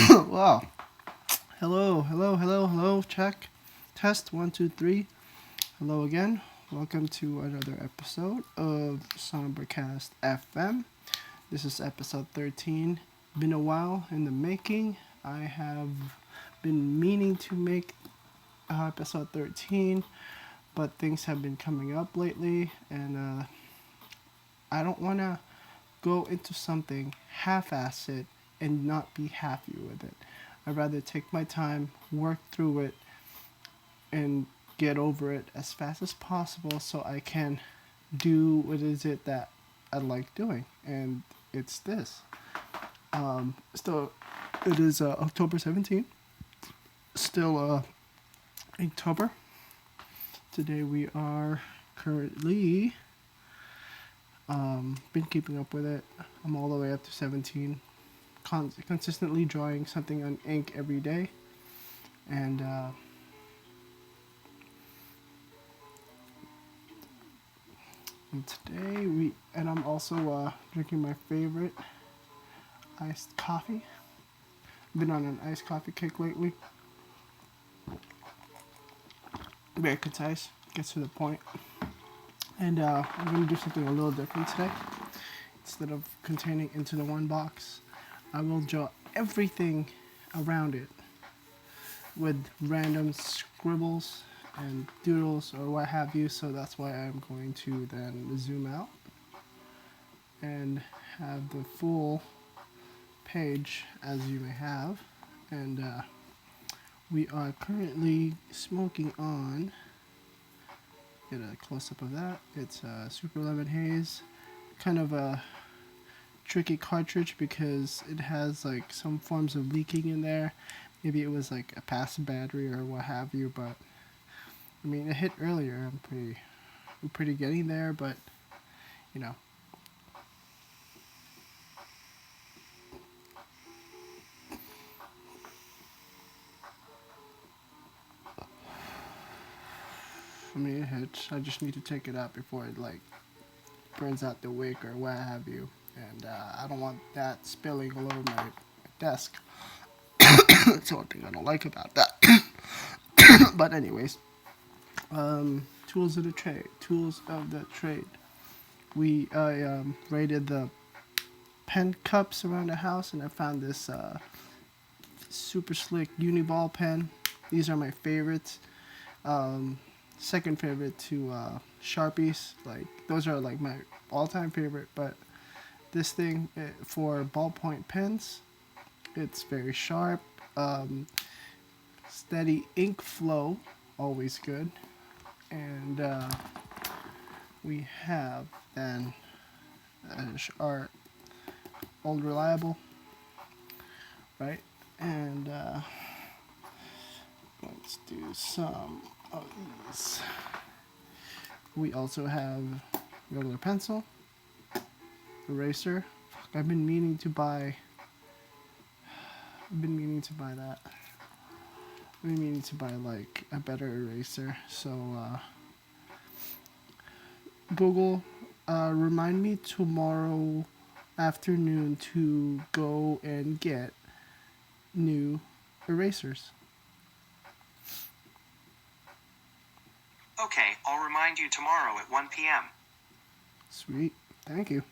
Wow. Hello, hello, hello, hello. Check. Test 1, 2, 3. Hello again. Welcome to another episode of Sombercast FM. This is episode 13. Been a while in the making. I have been meaning to make episode 13, but things have been coming up lately, and I don't want to go into something half-ass it and not be happy with it. I'd rather take my time, work through it, and get over it as fast as possible so I can do what is it that I like doing. And it's this. So it is October 17th. Still October. Today we are currently been keeping up with it. I'm all the way up to 17. Consistently drawing something on ink every day, and I'm also drinking my favorite iced coffee. Been on an iced coffee kick lately. Very concise, gets to the point. And I'm gonna do something a little different today. Instead of containing into the one box, I will draw everything around it with random scribbles and doodles or what have you. So that's why I'm going to then zoom out and have the full page as you may have. And we are currently smoking on, get a close-up of that, it's Super Lemon Haze. Kind of a tricky cartridge because it has like some forms of leaking in there. Maybe it was like a past battery or what have you, but I mean it hit earlier. I'm pretty getting there, but you know. I mean it hits. I just need to take it out before it like burns out the wick or what have you. And I don't want that spilling all over my desk. That's the one thing I don't like about that. But anyways, tools of the trade. Tools of the trade. I raided the pen cups around the house, and I found this super slick Uniball pen. These are my favorites. Second favorite to Sharpies. Like those are like my all-time favorite. But this thing for ballpoint pens, it's very sharp. Steady ink flow, always good. And we have then our old reliable, right? And let's do some of these. We also have regular pencil, eraser. Fuck, I've been meaning to buy that. I've been meaning to buy like a better eraser. So Google, remind me tomorrow afternoon to go and get new erasers. Okay, I'll remind you tomorrow at 1 p.m. Sweet. Thank you.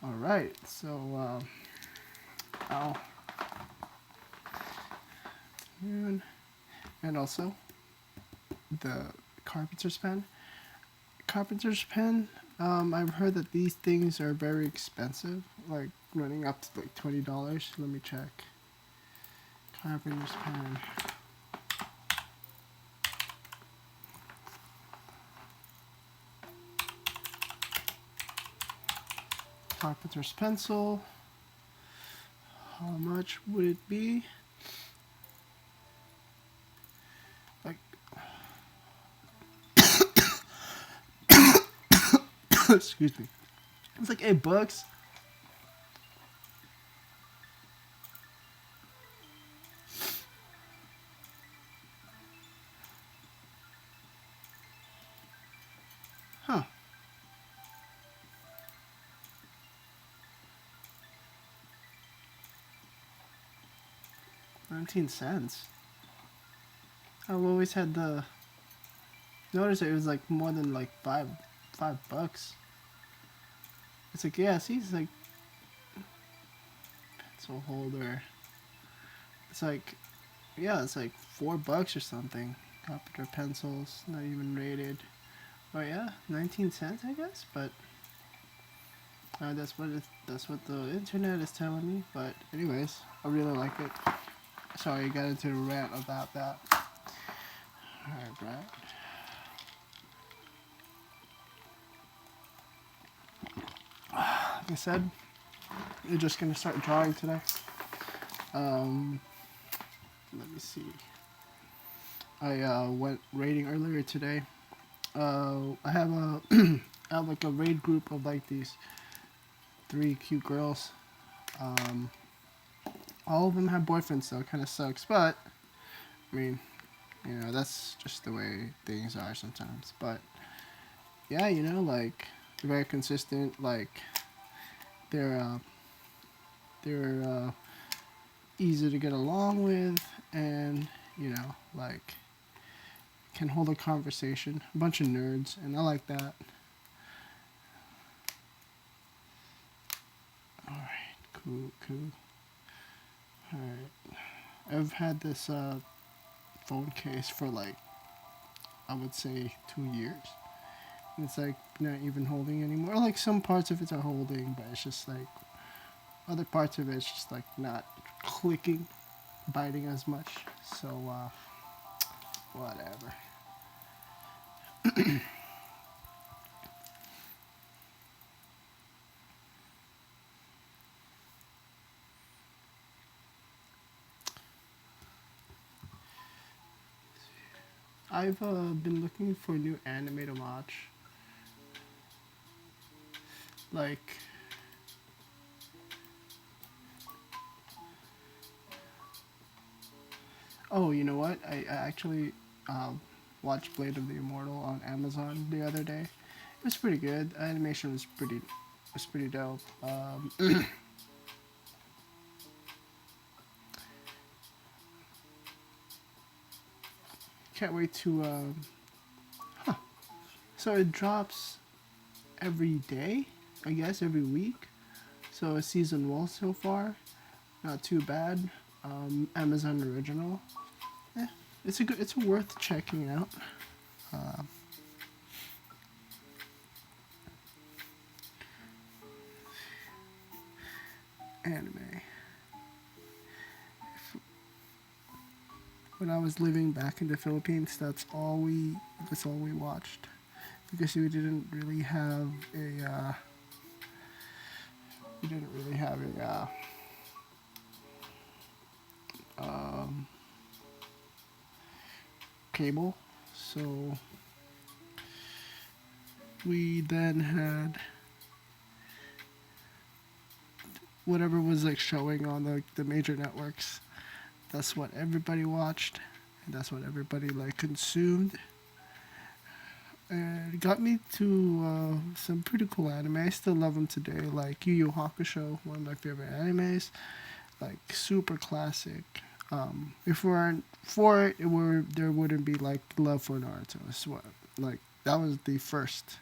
All right. So, and also the carpenter's pen. Carpenter's pen. I've heard that these things are very expensive, like running up to like $20. Let me check. Carpenter's pen. Carpenter's pencil. How much would it be? Like, excuse me. It's like $8. Huh. 19 cents. I've always had the notice that it was like more than like $5. It's like, yeah, see, it's like pencil holder. It's like, yeah, it's like $4 or something. Carpenter pencils, not even rated. Oh yeah, 19 cents, I guess. But that's what the internet is telling me. But anyways, I really like it. Sorry, I got into a rant about that. Alright, Brad. Like I said, we're just gonna start drawing today. Let me see. I went raiding earlier today. I have a I have like a raid group of like these 3 cute girls. Um, all of them have boyfriends, so it kind of sucks. But I mean, that's just the way things are sometimes. But yeah, like they're very consistent. Like they're easy to get along with, and like can hold a conversation. A bunch of nerds, and I like that. All right, cool. All right, I've had this phone case for like I would say 2 years. And it's like not even holding anymore. Like some parts of it are holding, but it's just like other parts of it's just like not clicking, biting as much. So whatever. I've been looking for a new anime to watch. Like, oh, you know what? I actually watched Blade of the Immortal on Amazon the other day. It was pretty good. The animation was pretty dope. Can't wait to. So it drops every day, I guess, every week. So a season 1 so far, not too bad. Amazon original. It's worth checking out. Anime. When I was living back in the Philippines, that's all we watched, because we didn't really have a cable, so we then had whatever was like showing on the major networks. That's what everybody watched, and that's what everybody like consumed. And it got me to some pretty cool anime. I still love them today, like Yu Yu Hakusho, one of my favorite animes. Like super classic. If we weren't for it, there wouldn't be like love for Naruto. It's what, like that was the first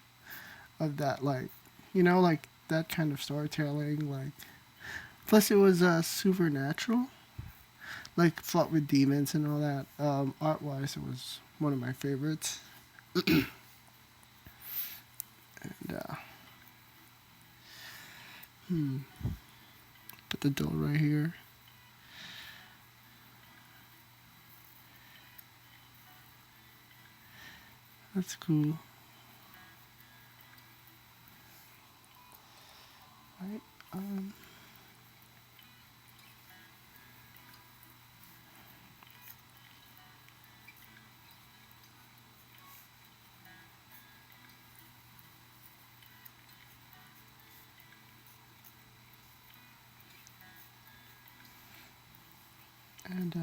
of that, like like that kind of storytelling. Like plus it was supernatural, like fought with demons and all that. Art wise, it was one of my favorites. And put the door right here. That's cool. Right. And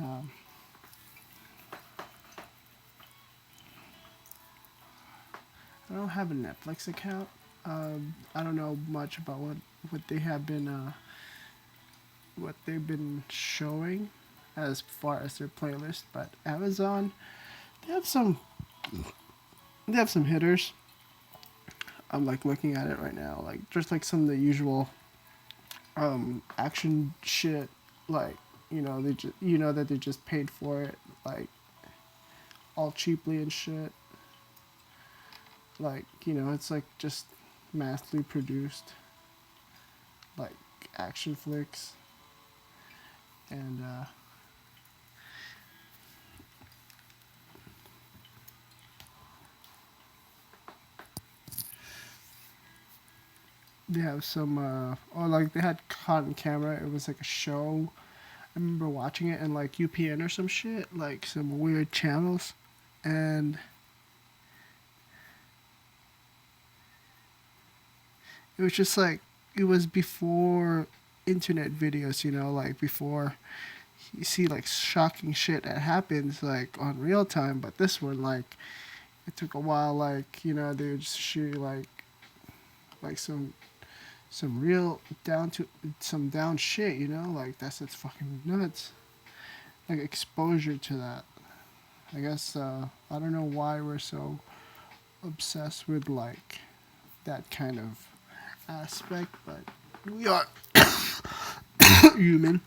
I don't have a Netflix account. I don't know much about what they have been what they've been showing. as far as their playlist, but Amazon, they have some they have some hitters. I'm like looking at it right now, like just like some of the usual action shit, like they just that they just paid for it, like all cheaply and shit. Like it's like just massively produced, like action flicks, and they have some or like they had Caught in Camera. It was like a show. I remember watching it in like UPN or some shit, like some weird channels, and it was just like it was before internet videos, like before you see like shocking shit that happens like on real time. But this one, like, it took a while, like they would just show you like some real down to some down shit, like it's fucking nuts. Like exposure to that. I guess I don't know why we're so obsessed with like that kind of aspect, but we are human.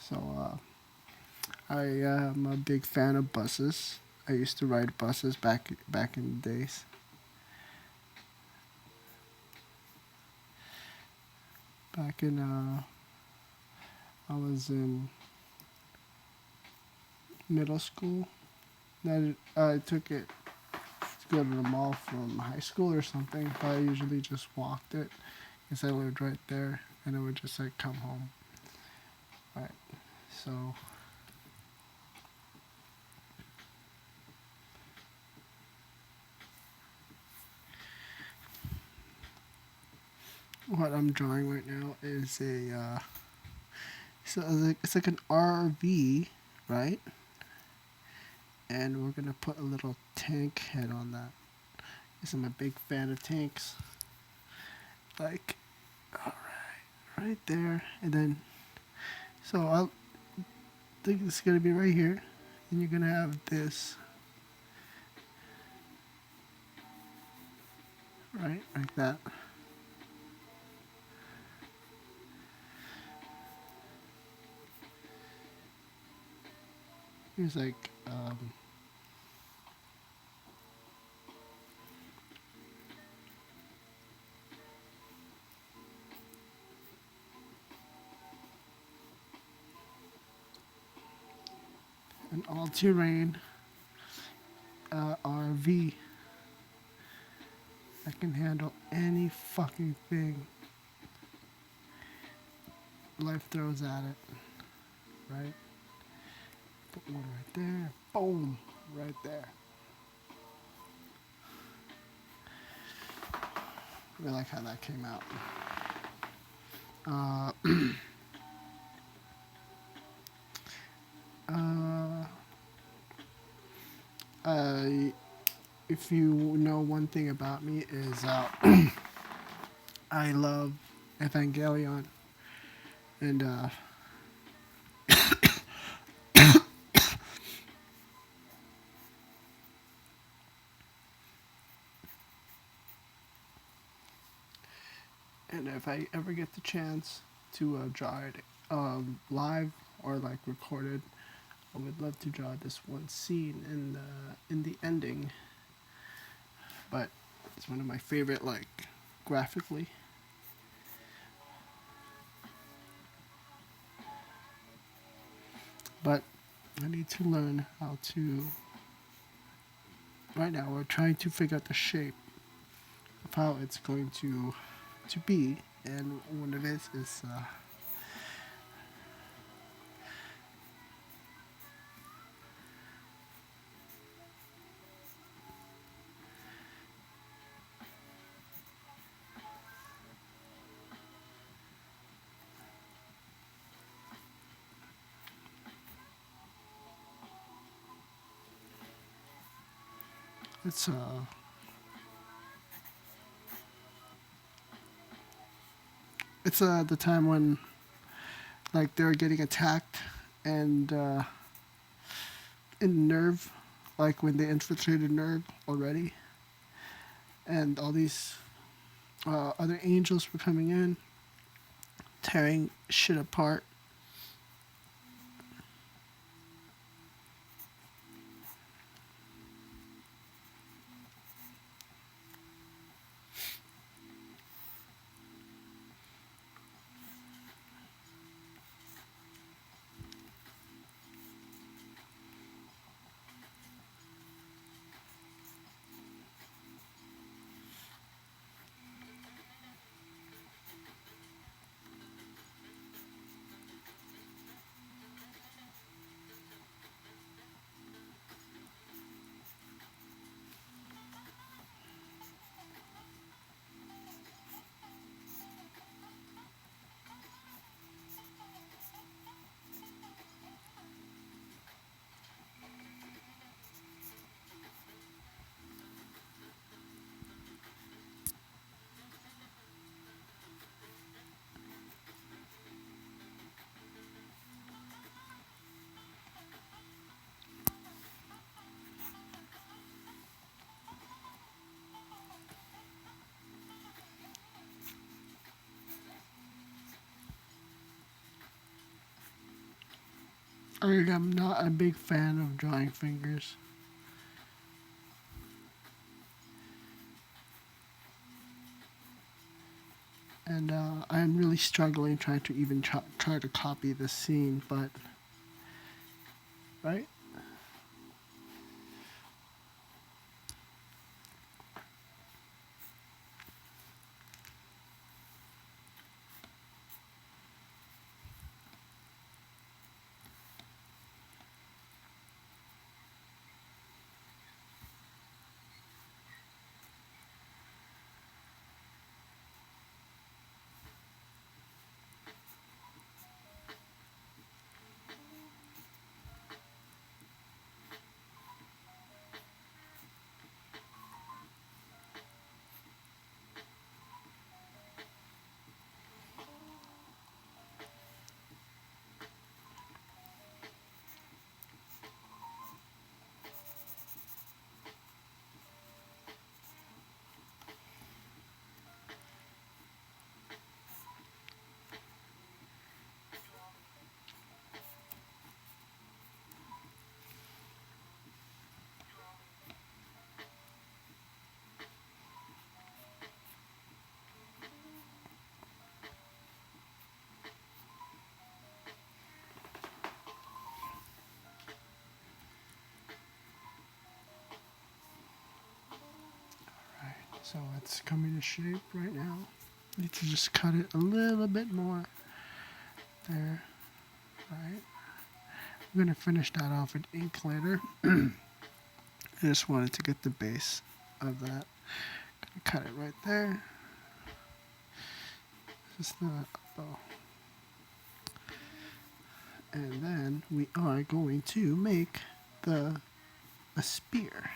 So I am a big fan of buses. I used to ride buses back in the days. Back in I was in middle school. Then I took it to go to the mall from high school or something. But I usually just walked it because I lived right there, and I would just like come home. Right. So what I'm drawing right now is it's like an RV, right? And we're gonna put a little tank head on that. Because I'm a big fan of tanks. Like, all right there, and then so I think it's gonna be right here, and you're gonna have this, right, like that. Here's like an all-terrain RV that can handle any fucking thing life throws at it, right? Put one right there, boom, right there. I like how that came out. Uh, uh, if you know one thing about me is I love Evangelion, and and if I ever get the chance to draw it live or like recorded, I would love to draw this one scene in the ending. But it's one of my favorite, like graphically. But I need to learn how to. Right now, we're trying to figure out the shape of how it's going to be, and one of it is It's the time when like they're getting attacked and in Nerve, like when they infiltrated Nerve already, and all these other angels were coming in, tearing shit apart. I'm not a big fan of drawing fingers. And I'm really struggling trying to even try to copy the scene, but right? Right. So it's coming to shape right now. Need to just cut it a little bit more there. Right. I'm gonna finish that off with ink later. I just wanted to get the base of that. Gonna cut it right there. Just not oh. And then we are going to make a spear.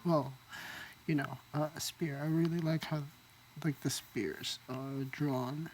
Well, a spear. I really like how like the spears are drawn.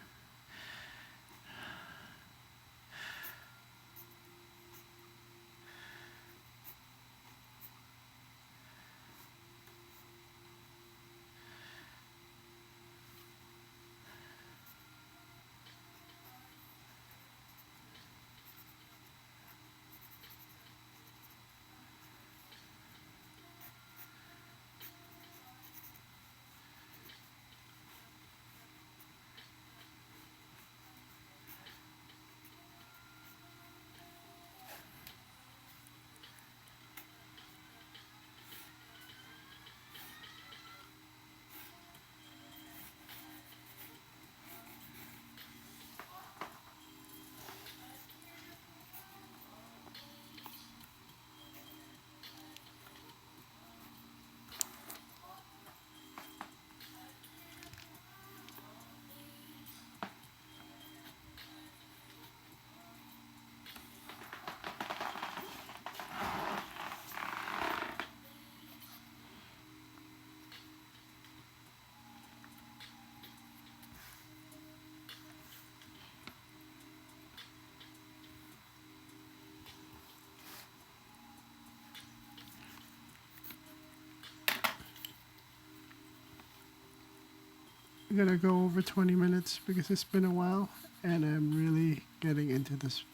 gonna go over 20 minutes because it's been a while, and I'm really getting into this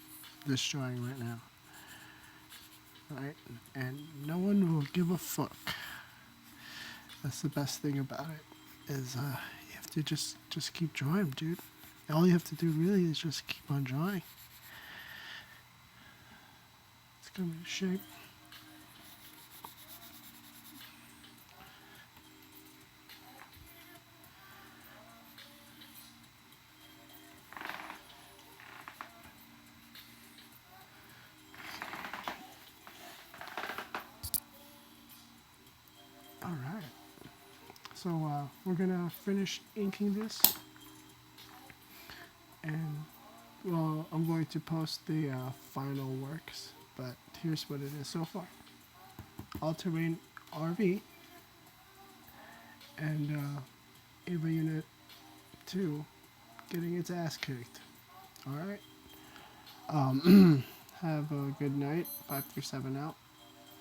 drawing right now. Right, and no one will give a fuck. That's the best thing about it. Is you have to just keep drawing, dude. All you have to do really is just keep on drawing. It's coming into shape. All right. So we're gonna finish inking this, and well, I'm going to post the final works. But here's what it is so far: all-terrain RV and Ava Unit 2 getting its ass kicked. All right. Have a good night. 537 out.